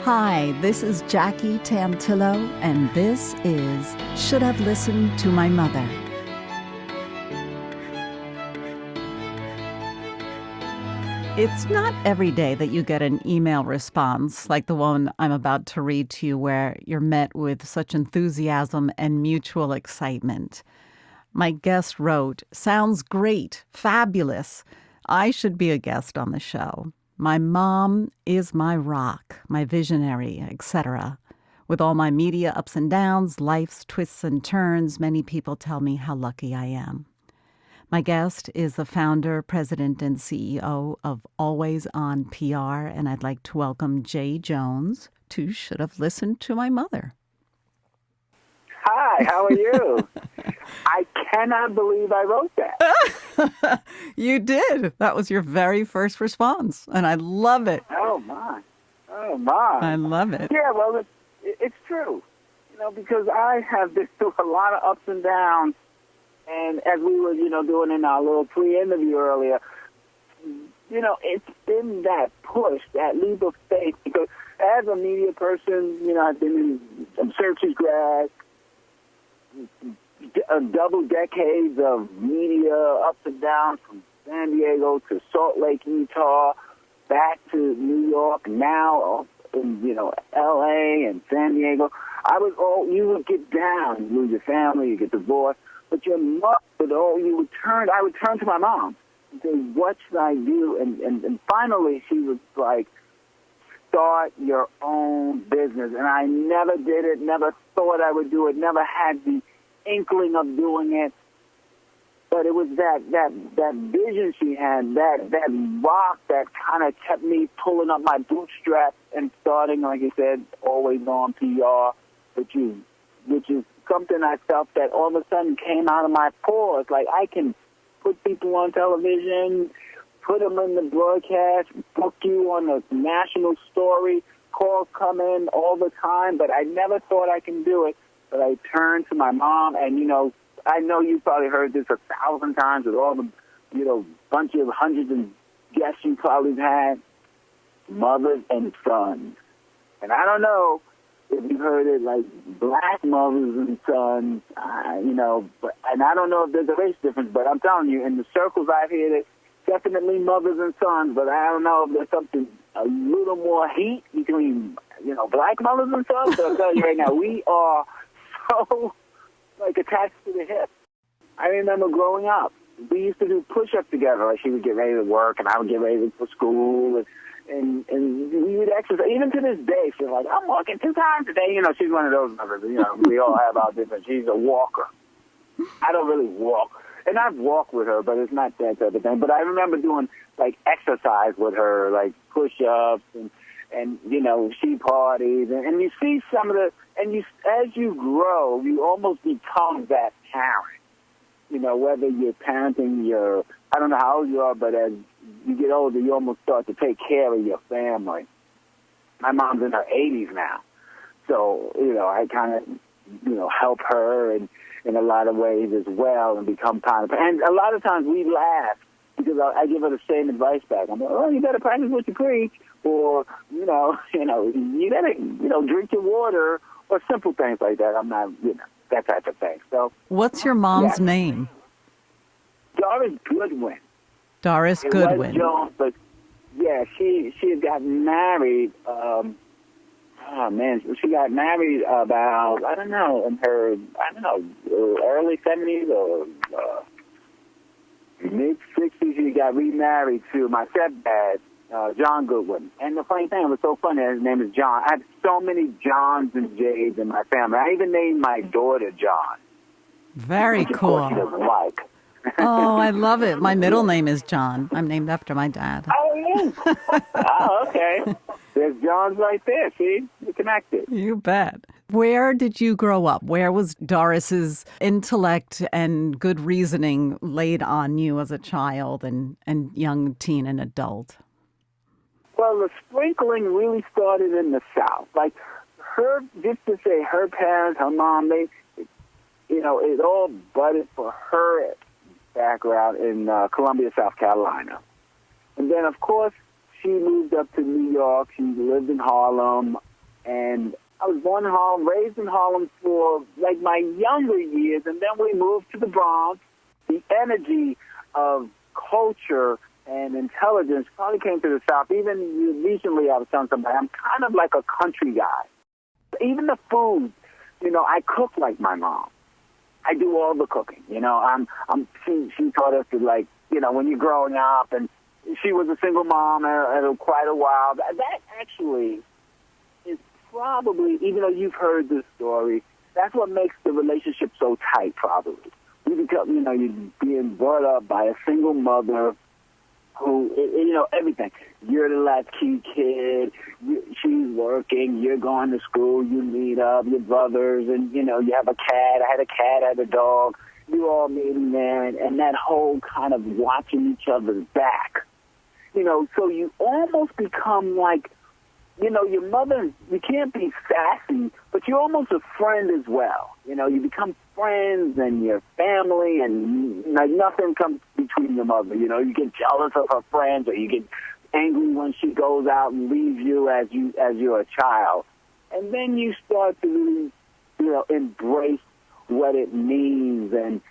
Hi, this is Jackie Tantillo, and this is Should Have Listened to My Mother. It's not every day that you get an email response like the one I'm about to read to you, where you're met with such enthusiasm and mutual excitement. My guest wrote, "Sounds great, fabulous. I should be a guest on the show. My mom is my rock, my visionary, etc. With all my media ups and downs, life's twists and turns, many people tell me how lucky I am." My guest is the founder, president, and CEO of AlwaysON PR, and I'd like to welcome Jay Jones to Should Have Listened to My Mother. Hi, how are you? I cannot believe I wrote that. You did. That was your very first response, and I love it. Oh, my. Oh, my. I love it. Yeah, well, it's true. Because I have been through a lot of ups and downs, and as we were, doing in our little pre-interview earlier, it's been that push, that leap of faith, because as a media person, I've been in Syracuse grad, double decades of media ups and downs from San Diego to Salt Lake, Utah, back to New York, now in, L.A. and San Diego. You would get down, you lose your family, you get divorced, but your mother, I would turn to my mom and say, what should I do? And finally she was like, start your own business. And I never did it, never thought I would do it, never had the inkling of doing it. But it was that vision she had, that rock that kind of kept me pulling up my bootstraps and starting, like you said, AlwaysON PR, which is something I felt that all of a sudden came out of my pores. Like, I can put people on television, put them in the broadcast, book you on a national story, calls come in all the time, but I never thought I can do it. But I turned to my mom, and, I know you probably heard this 1,000 times with all the, bunch of hundreds of guests you probably had, mothers and sons. And I don't know if you heard it like black mothers and sons, and I don't know if there's a race difference, but I'm telling you, in the circles I've heard it, definitely mothers and sons, but I don't know if there's something a little more heat between, black mothers and sons. But I'll tell you right now, we are so, attached to the hip. I remember growing up, we used to do push-ups together. Like, she would get ready to work, and I would get ready for school, and we would exercise. Even to this day, she's like, I'm walking 2 times a day. She's one of those mothers. We all have our different. She's a walker. I don't really walk. And I've walked with her, but it's not that type of thing. But I remember doing, exercise with her, push-ups and she parties. And you see some of the, as you grow, you almost become that parent. Whether you're parenting I don't know how old you are, but as you get older, you almost start to take care of your family. My mom's in her 80s now. So, I kind of, help her in a lot of ways as well and become kind of, and a lot of times we laugh because I give her the same advice back. I'm like, oh, you got to practice what you preach, or, you got to, drink your water, or simple things like that. I'm not, that type of thing. So, what's your mom's name? Doris Goodwin. Doris Goodwin. It was Jone, but yeah, she had gotten married. She got married about in her early 70s or mid 60s. She got remarried to my stepdad, John Goodwin. And the funny thing, it was so funny, his name is John. I have so many Johns and Jays in my family. I even named my daughter John. Very cool. She doesn't like. Oh, I love it. My middle name is John. I'm named after my dad. Oh, yeah. Oh, okay. There's John's right there. See? You're connected. You bet. Where did you grow up? Where was Doris's intellect and good reasoning laid on you as a child and young teen and adult? Well, the sprinkling really started in the South. Like, her parents, her mom, it all budded for her background in Columbia, South Carolina. And then, of course, she moved up to New York. She lived in Harlem. And I was born in Harlem, raised in Harlem for like my younger years, and then we moved to the Bronx. The energy of culture and intelligence probably came to the South. Even recently, I was telling somebody, I'm kind of like a country guy. Even the food, I cook like my mom. I do all the cooking. She taught us to, like, when you're growing up, and she was a single mom at quite a while. That actually is probably, even though you've heard this story, that's what makes the relationship so tight, probably. You become, you're being brought up by a single mother who, everything. You're the latchkey kid. She's working. You're going to school. You meet up, your brothers, and, you have a cat. I had a cat. I had a dog. You all meeting there, and that whole kind of watching each other's back. So you almost become like, your mother, you can't be sassy, but you're almost a friend as well. You become friends and your family, and nothing comes between your mother. You get jealous of her friends, or you get angry when she goes out and leaves you as you're a child. And then you start to really, embrace what it means. And,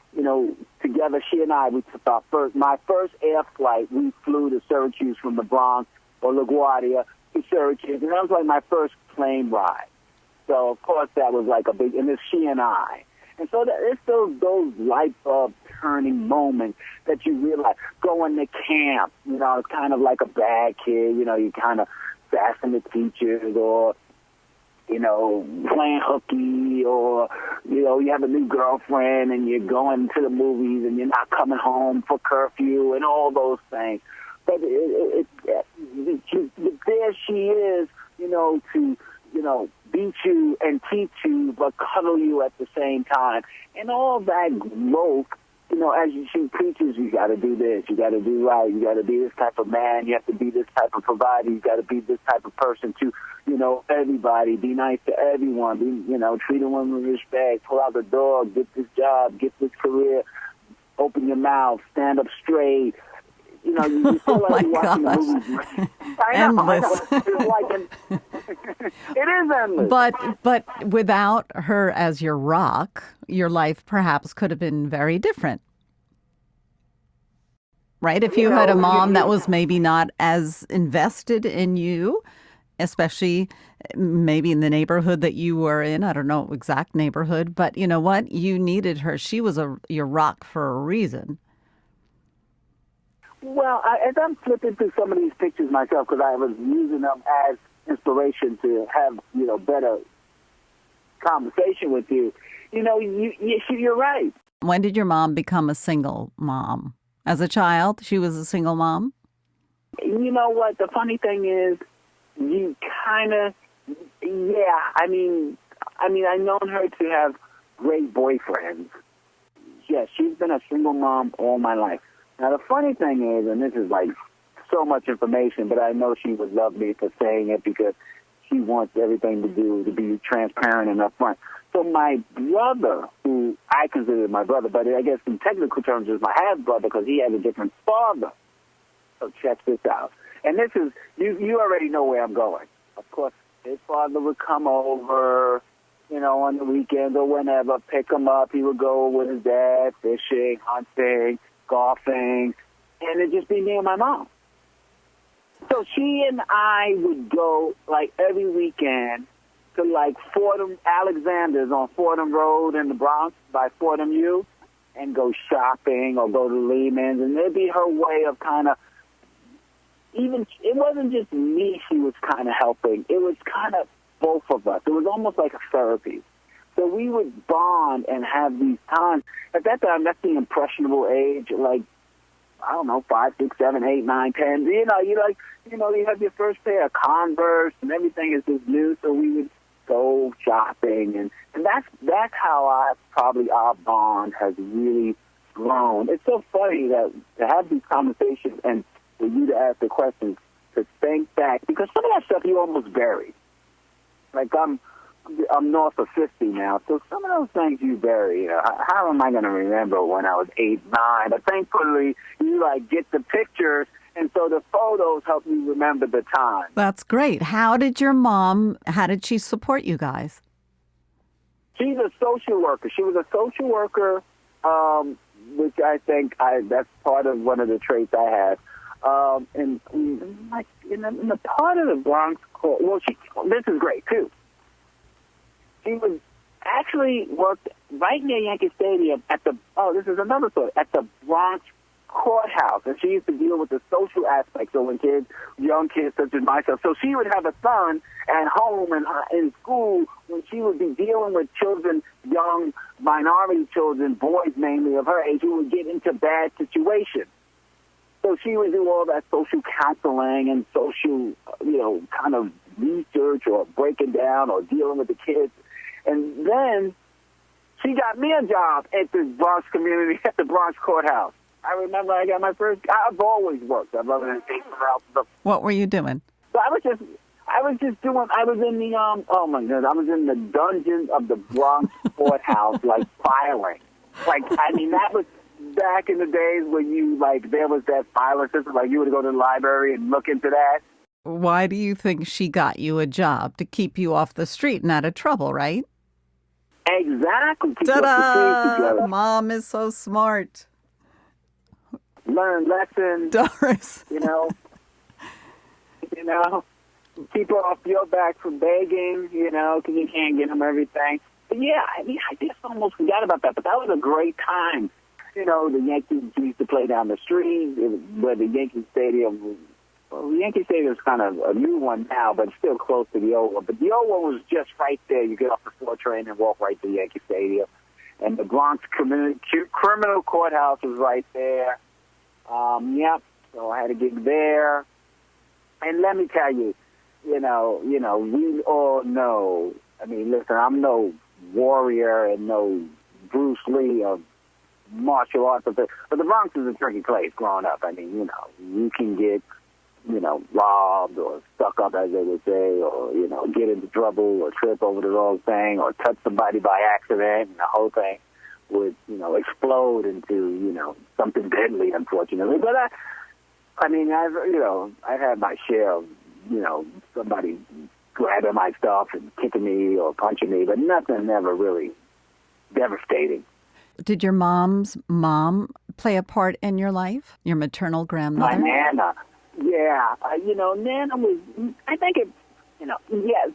together, she and I, we took my first air flight. We flew to Syracuse from the Bronx or LaGuardia to Syracuse, and that was like my first plane ride. So, of course, that was like a big, and it's she and I. And so it's those light bulb turning moments that you realize. Going to camp, it's kind of like a bad kid, you kind of sassing the teachers, or, playing hooky, or, you have a new girlfriend and you're going to the movies and you're not coming home for curfew and all those things. But there she is, to, beat you and teach you, but cuddle you at the same time. And all that growth, as she preaches, you got to do this, you got to do right, you got to be this type of man, you have to be this type of provider, you got to be this type of person to, everybody, be nice to everyone, treat them with respect, pull out the door, get this job, get this career, open your mouth, stand up straight. You feel like you're watching the movies. Endless. It is endless. But without her as your rock, your life perhaps could have been very different. Right? If you had a mom that was maybe not as invested in you, especially maybe in the neighborhood that you were in. I don't know exact neighborhood, but you know what? You needed her. She was your rock for a reason. Well, as I'm flipping through some of these pictures myself, because I was using them as inspiration to have, better conversation with you, you're right. When did your mom become a single mom? As a child, she was a single mom? You know what? The funny thing is, you kind of, I mean, I've known her to have great boyfriends. Yes, she's been a single mom all my life. Now, the funny thing is, and this is like so much information, but I know she would love me for saying it because she wants everything to be transparent and upfront. So my brother, who I consider my brother, but I guess in technical terms is my half-brother because he has a different father. So check this out. And this is, you already know where I'm going. Of course, his father would come over, on the weekends or whenever, pick him up. He would go with his dad, fishing, hunting, golfing, and it'd just be me and my mom. So she and I would go, like, every weekend to, like, Fordham Alexander's on Fordham Road in the Bronx by Fordham U and go shopping or go to Lehman's, and it'd be her way of kind of, even, it wasn't just me she was kind of helping. It was kind of both of us. It was almost like a therapy. So we would bond and have these times. At that time, that's the impressionable age, like, I don't know, 5, 6, 7, 8, 9, 10. You have your first pair of Converse and everything is just new. So we would go shopping, and that's how our bond has really grown. It's so funny that to have these conversations and for you to ask the questions, to think back, because some of that stuff you almost bury. Like I'm north of 50 now, so some of those things you bury. How am I going to remember when I was 8, 9? But thankfully, you like get the pictures And so the photos help you remember the time. That's great. How did she support you guys? She's a social worker. She was a social worker, which I think that's part of one of the traits I have. And like in the part of the Bronx, this is great too. She was actually worked right near Yankee Stadium this is another story, at the Bronx courthouse, and she used to deal with the social aspects. So when young kids such as myself, so she would have a son at home and in school when she would be dealing with children, young minority children, boys mainly of her age, who would get into bad situations. So she would do all that social counseling and social, kind of research or breaking down or dealing with the kids. And then she got me a job at the Bronx community, at the Bronx courthouse. I remember I got my first. I've always worked. I've other than taking her out. What were you doing? So I was in the oh my God, I was in the dungeon of the Bronx courthouse, like filing. That was back in the days when there was that filer system. Like you would go to the library and look into that. Why do you think she got you a job? To keep you off the street and out of trouble, right? Exactly. Ta-da! Mom is so smart. Learn lessons. Doris. Keep her off your back from begging, because you can't get them everything. But yeah, I just almost forgot about that. But that was a great time. The Yankees used to play down the street where the Yankee Stadium was. Well, the Yankee Stadium is kind of a new one now, but it's still close to the old one. But the old one was just right there. You get off the 4 train and walk right to the Yankee Stadium. And the Bronx criminal courthouse was right there. So I had to get there. And let me tell you, we all know. Listen, I'm no warrior and no Bruce Lee of martial arts, but the Bronx is a tricky place growing up. You can get, robbed or stuck up, as they would say, or, get into trouble or trip over the wrong thing or touch somebody by accident, and the whole thing would, explode into, something deadly, unfortunately. But I've had my share of, somebody grabbing my stuff and kicking me or punching me, but nothing ever really devastating. Did your mom's mom play a part in your life? Your maternal grandmother? My Nana. Yeah. Nana was, I think yes,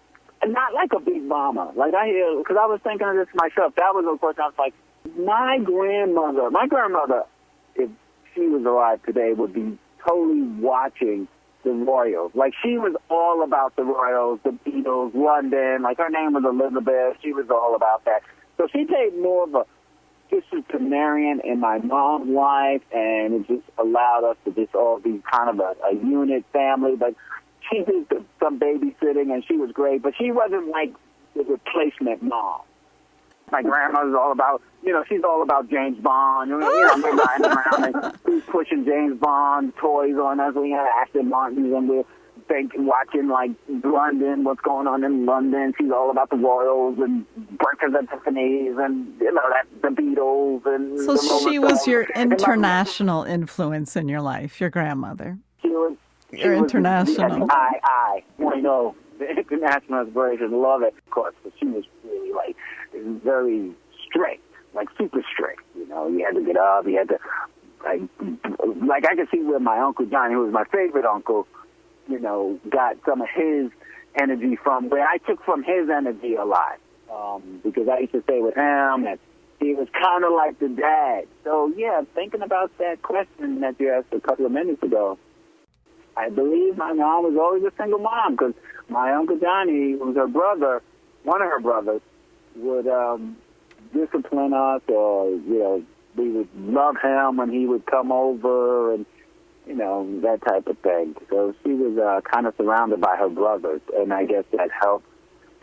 not like a big mama. Like I hear, because I was thinking of this myself. That was, of course, I was like, my grandmother, if she was alive today, would be totally watching the Royals. Like, she was all about the Royals, the Beatles, London. Like, her name was Elizabeth. She was all about that. So she played more of a disciplinarian in my mom's life, and it just allowed us to just all be kind of a unit family. But she did some babysitting, and she was great. But she wasn't like the replacement mom. My grandmother's all about, she's all about James Bond. We're riding around and we're pushing James Bond toys on us. We had Aston Martins, and we're watching, like, London, what's going on in London. She's all about the Royals and Breakfast at Tiffany's and, the Beatles. And so she was your international influence in your life, your grandmother. She was international. I the international inspiration. Love it, of course. But she was really, like, very strict, like super strict. You had to get up. You had to, like I could see where my Uncle Johnny, who was my favorite uncle, got some of his energy from, where I took from his energy a lot. Because I used to stay with him, and he was kind of like the dad. So, yeah, thinking about that question that you asked a couple of minutes ago, I believe my mom was always a single mom, because my Uncle Johnny, who was her brother, one of her brothers, would discipline us, or, we would love him when he would come over, and, that type of thing. So she was kind of surrounded by her brothers, and I guess that helped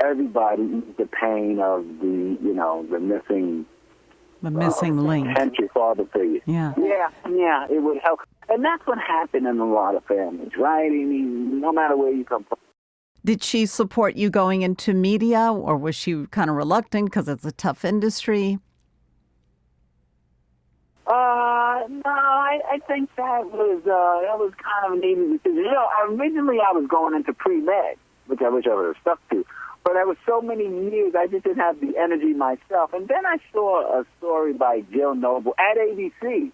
everybody ease the pain of the missing link. Potential father figure. Yeah, it would help. And that's what happened in a lot of families, right? No matter where you come from. Did she support you going into media, or was she kind of reluctant because it's a tough industry? I think that was kind of an easy decision. You know, originally I was going into pre-med, which I wish I would have stuck to. But there were so many years I just didn't have the energy myself. And then I saw a story by Jill Noble at ABC,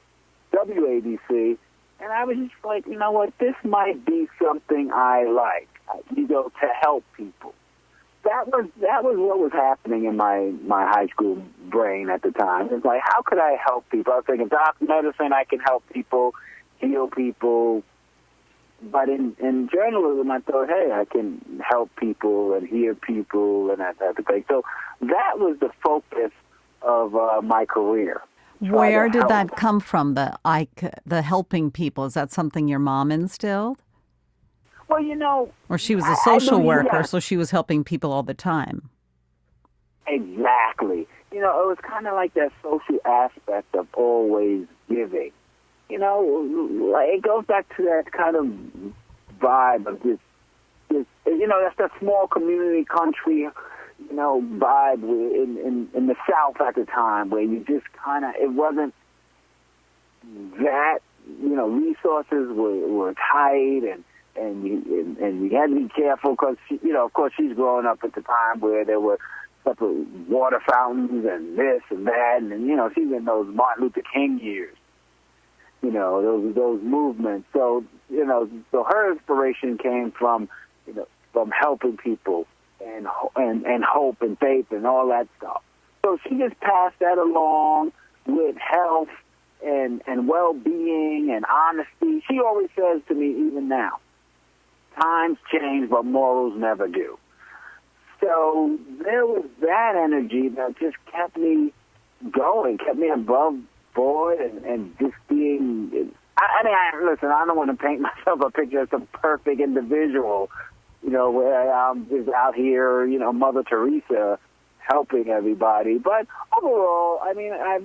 WABC, and I was just like, you know what, this might be something I like, to help people. That was what was happening in my high school brain at the time. It's like, how could I help people? I was thinking, doc medicine, I can help people, heal people. But in journalism, I thought, hey, I can help people and hear people and that type of thing. So that was the focus of my career. Where did that come from, the helping people? Is that something your mom instilled? Well, you know... Or she was a social worker, yeah. so she was helping people all the time. Exactly. You know, it was kind of like that social aspect of always giving. You know, like it goes back to that kind of vibe of this you know, that's that small community country, you know, vibe in the South at the time where you just kind of, it wasn't that, you know, resources were tight and you had to be careful because, you know, of course she's growing up at the time where there were separate water fountains and this and that, and you know, she's in those Martin Luther King years. You know, those movements. So, you know, so her inspiration came from, you know, from helping people and hope and faith and all that stuff. So she just passed that along with health and well-being and honesty. She always says to me, even now, times change, but morals never do. So there was that energy that just kept me going, kept me above board and just being, listen, I don't want to paint myself a picture as some perfect individual, you know, where I'm just out here, you know, Mother Teresa helping everybody. But overall, I mean, I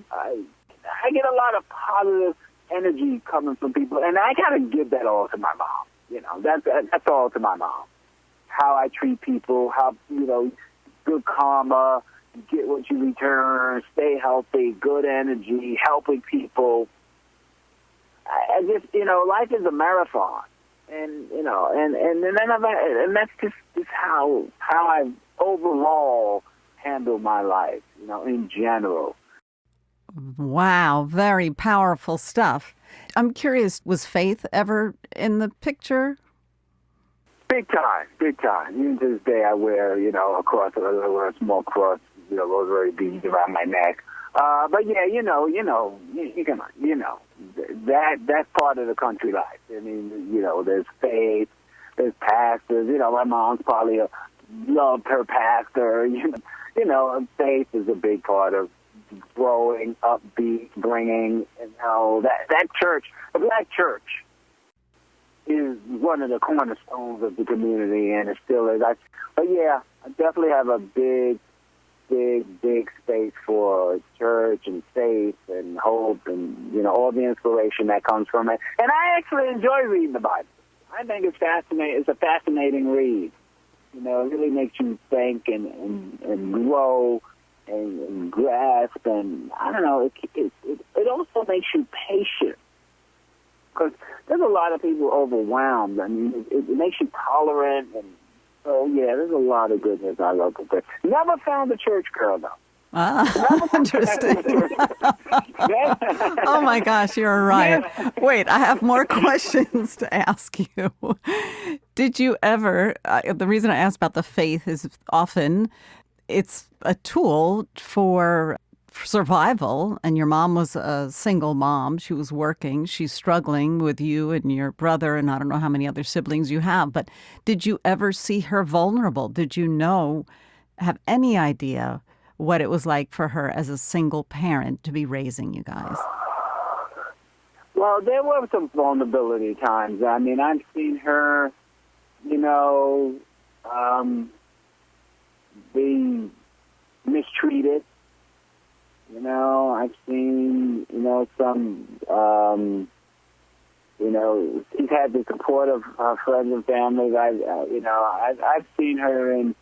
get a lot of positive energy coming from people, and I got to give that all to my mom. You know, that's all to my mom. How I treat people, how, you know, good karma, get what you return, stay healthy, good energy, helping people. I just, you know, life is a marathon, and you know, and that's just how I overall handle my life, you know, in general. Wow, very powerful stuff. I'm curious, was faith ever in the picture? Big time. Even to this day, I wear, you know, a cross, I wear a small cross, you know, rosary beads around my neck. But yeah, you can, that part of the country life. I mean, you know, there's faith, there's pastors. You know, my mom's probably loved her pastor. You know, faith is a big part of growing, upbeat, bringing, you know, that church, the black church, is one of the cornerstones of the community, and it still is. But yeah, I definitely have a big space for church and faith and hope and, you know, all the inspiration that comes from it. And I actually enjoy reading the Bible. I think it's fascinating. It's a fascinating read. You know, it really makes you think and grow and grasp, and I don't know, it also makes you patient. Because there's a lot of people overwhelmed. I mean, it makes you tolerant. And so, yeah, there's a lot of goodness I love to say. Never found a church girl, though. Ah, interesting. Oh, my gosh, you're right. Yeah. Wait, I have more questions to ask you. Did you ever, the reason I asked about the faith is often it's a tool for survival, and your mom was a single mom. She was working. She's struggling with you and your brother, and I don't know how many other siblings you have, but did you ever see her vulnerable? Did you have any idea what it was like for her as a single parent to be raising you guys? Well, there were some vulnerability times. I mean, I've seen her, you know, be mistreated. You know, I've seen, you know, some, you know, she's had the support of her friends and family. I've seen her in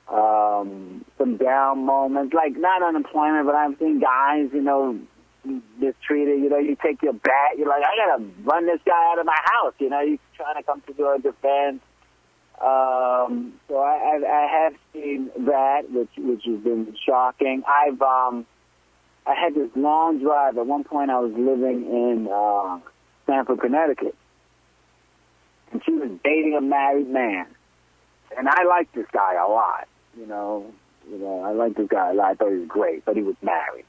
some down moments, like not unemployment, but I've seen guys, you know, mistreated. You take your bat. You're like, I gotta run this guy out of my house. You're trying to come to our defense. So I have seen that, which has been shocking. I had this long drive. At one point, I was living in Stamford, Connecticut, and she was dating a married man, and I liked this guy a lot. I liked this guy a lot. I thought he was great, but he was married.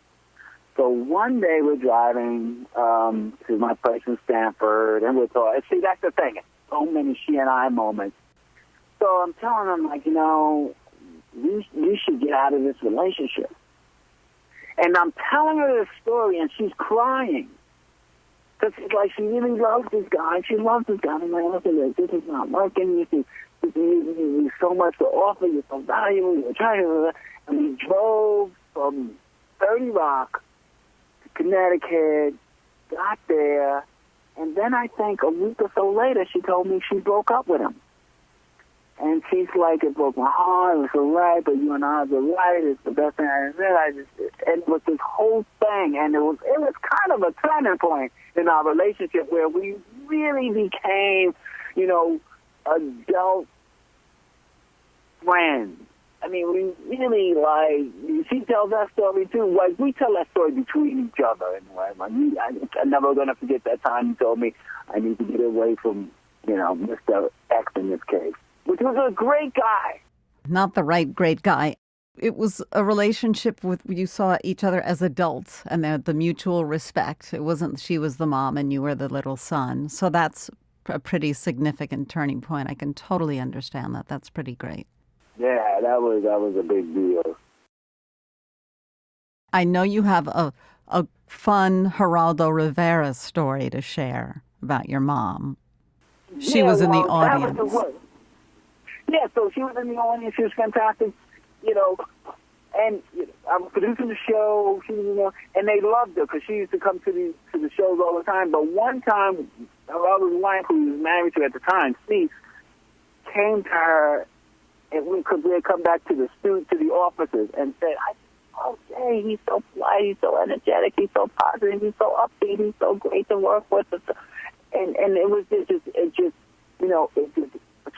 So one day we're driving to my place in Stamford, and we're talking. See, that's the thing. So many she and I moments. So I'm telling him, like, you should get out of this relationship. And I'm telling her this story, and she's crying. Because it's like she really loves this guy. She loves this guy. I'm like, listen, this is not working. You so much to offer. You're so valuable. You're trying to... And we drove from 30 Rock to Connecticut, got there, and then I think a week or so later, she told me she broke up with him. And she's like, it broke my heart. It was all right, but you and I were right. It's the best thing I did. And it was this whole thing, and it was kind of a turning point in our relationship where we really became, adult friends. I mean, we really, she tells that story, too. Like, we tell that story between each other. And I'm never going to forget that time you told me I need to get away from, Mr. X in this case, which was a great guy. Not the right great guy. It was a relationship with, you saw each other as adults and the mutual respect. It wasn't she was the mom and you were the little son. So that's a pretty significant turning point. I can totally understand that. That's pretty great. Yeah, that was a big deal. I know you have a fun Geraldo Rivera story to share about your mom. She was in the audience. Yeah, so she was in the audience. She was fantastic, and I was producing the show. She was, and they loved her because she used to come to the shows all the time. But one time, Geraldo's wife, who he was married to at the time, Steve, came to her. And we had come back to the offices and said, "Oh, Jay, he's so polite, he's so energetic, he's so positive, he's so upbeat, he's so great to work with." And it was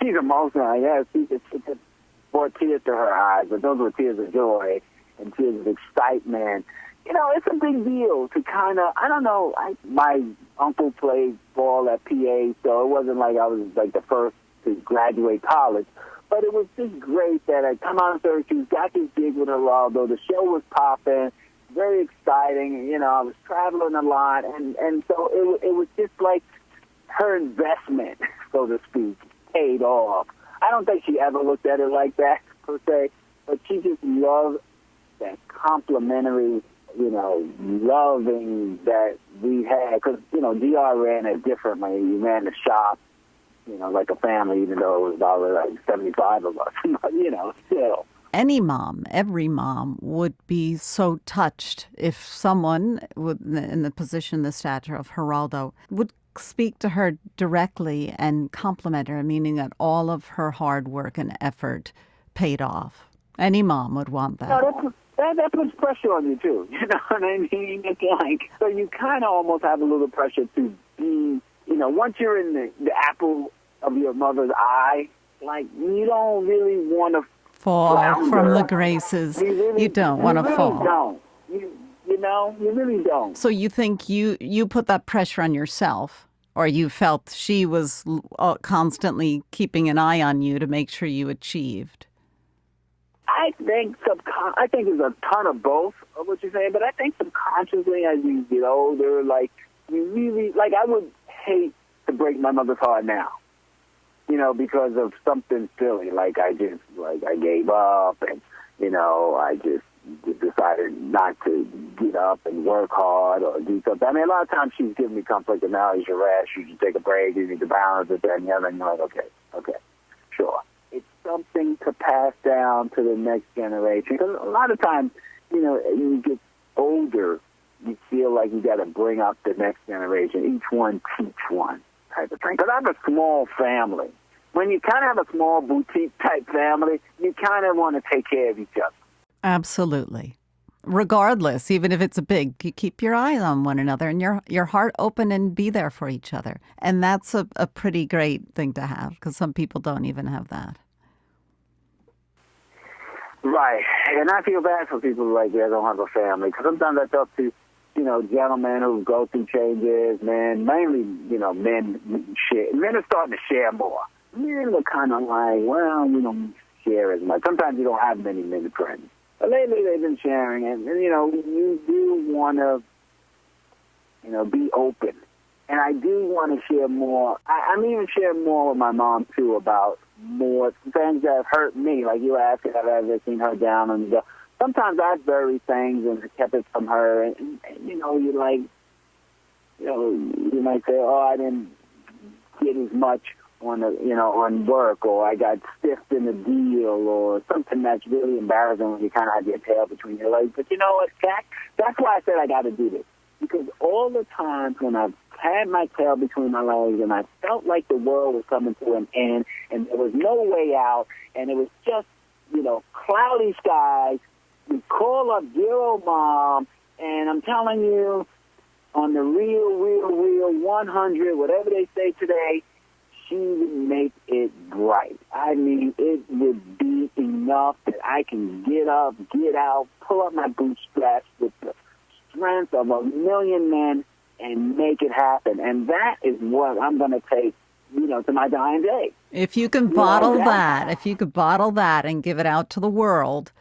she's emotional, I guess. It just brought tears to her eyes, but those were tears of joy and tears of excitement. It's a big deal to kind of, I don't know, my uncle played ball at PA, so it wasn't like I was like the first to graduate college. But it was just great that I come out of Syracuse, got this gig with Geraldo. The show was popping, very exciting. I was traveling a lot, and so it was just like her investment, so to speak, paid off. I don't think she ever looked at it like that, per se, but she just loved that complimentary, loving that we had. Because, DR ran it differently. He ran the shop, like a family, even though it was about like 75 of us, still. Every mom would be so touched if someone in the position, the stature of Geraldo, would speak to her directly and compliment her, meaning that all of her hard work and effort paid off. Any mom would want that. No, that puts pressure on you, too. You know what I mean? It's like, so you kind of almost have a little pressure to be, once you're in the apple of your mother's eye, like, you don't really want to fall from the graces. You don't want to fall. Don't. You really don't. So you think you put that pressure on yourself, or you felt she was constantly keeping an eye on you to make sure you achieved? I think there's a ton of both of what you're saying, but I think subconsciously as you get older, like, you really, like, I would hate to break my mother's heart now, because of something silly, like I gave up and, I just decided not to get up and work hard or do something. I mean, a lot of times she's giving me conflict analysis, you rest, you should take a break, you need to balance it, and the other, and you're like, okay, sure. It's something to pass down to the next generation. Because a lot of times, you get older, you feel like you got to bring up the next generation, each one teach one type of thing. Because I have a small family. When you kind of have a small boutique type family, you kind of want to take care of each other. Absolutely. regardless, even if it's you keep your eyes on one another and your heart open and be there for each other. And that's a pretty great thing to have, because some people don't even have that. Right. And I feel bad for people like that don't have a family, because sometimes I talk to, gentlemen who go through changes, men, mainly, men are starting to share more. Men are kind of like, well, we don't share as much. Sometimes you don't have many men friends. But lately they've been sharing, and you do want to, be open. And I do want to share more. I'm even sharing more with my mom, too, about more things that have hurt me. Like you asked if I've ever seen her down. And sometimes I've buried things and kept it from her. And you might say, oh, I didn't get as much on work, or I got stiffed in a deal, or something that's really embarrassing when you kind of have your tail between your legs. But you know what, Jack? That's why I said I got to do this. Because all the times when I've had my tail between my legs and I felt like the world was coming to an end and there was no way out and it was just, cloudy skies, you call up dear old mom, and I'm telling you, on the real 100, whatever they say today, she would make it bright. I mean, it would be enough that I can get up, get out, pull up my bootstraps with the strength of a million men and make it happen. And that is what I'm going to take, to my dying day. If you can bottle that and give it out to the world,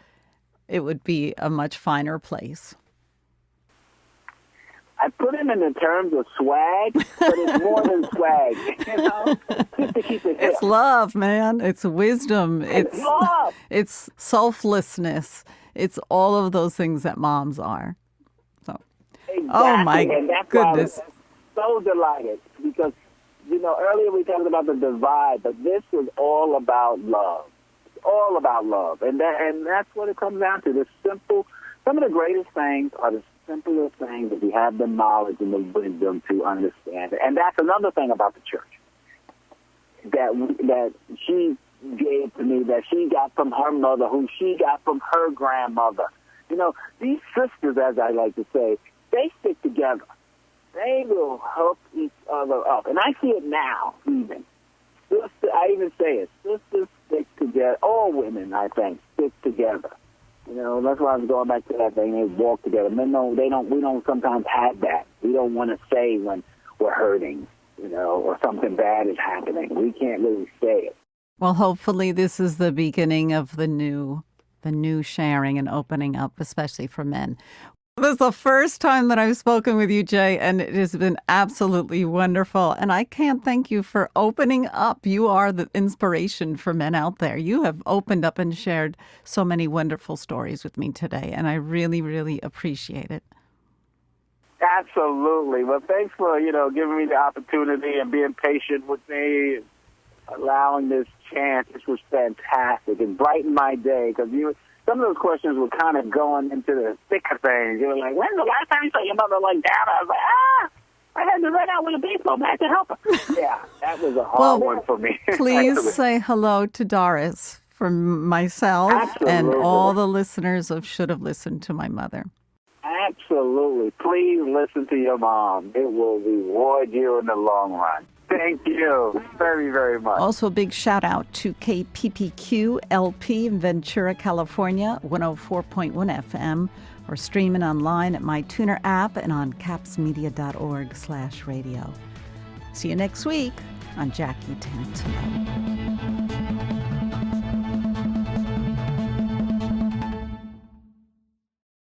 it would be a much finer place. I put him in the terms of swag, but it's more than swag, just to keep it hip. It's love, man. It's wisdom. It's love. It's selflessness. It's all of those things that moms are. So, exactly. Oh my and that's goodness. Why I was so delighted, because, earlier we talked about the divide, but this was all about love. It's all about love. And that's what it comes down to. Some of the greatest things are the simplest things if you have the knowledge and the wisdom to understand it. And that's another thing about the church that she gave to me, that she got from her mother, who she got from her grandmother. These sisters, as I like to say, they stick together. They will help each other up. And I see it now, even. I even say it. Sisters stick together. All women, I think, stick together. That's why I was going back to that thing. They walk together. Men we don't sometimes have that. We don't want to say when we're hurting, or something bad is happening. We can't really say it. Well, hopefully this is the beginning of the new sharing and opening up, especially for men. This is the first time that I've spoken with you, Jay, and it has been absolutely wonderful. And I can't thank you for opening up. You are the inspiration for men out there. You have opened up and shared so many wonderful stories with me today, and I really, really appreciate it. Absolutely. Well, thanks for, giving me the opportunity and being patient with me, allowing this chance. This was fantastic. It brightened my day, because some of those questions were kind of going into the thick of things. You were like, when's the last time you saw your mother like that? I was like, I had to run out with a baseball bat to help her. Yeah, that was a hard one for me. Please say hello to Doris from myself and all the listeners of Should Have Listened to My Mother. Absolutely. Please listen to your mom. It will reward you in the long run. Thank you very, very much. Also, a big shout out to KPPQ LP in Ventura, California, 104.1 FM, or streaming online at MyTuner app and on capsmedia.org/radio. See you next week on Jackie Tantillo.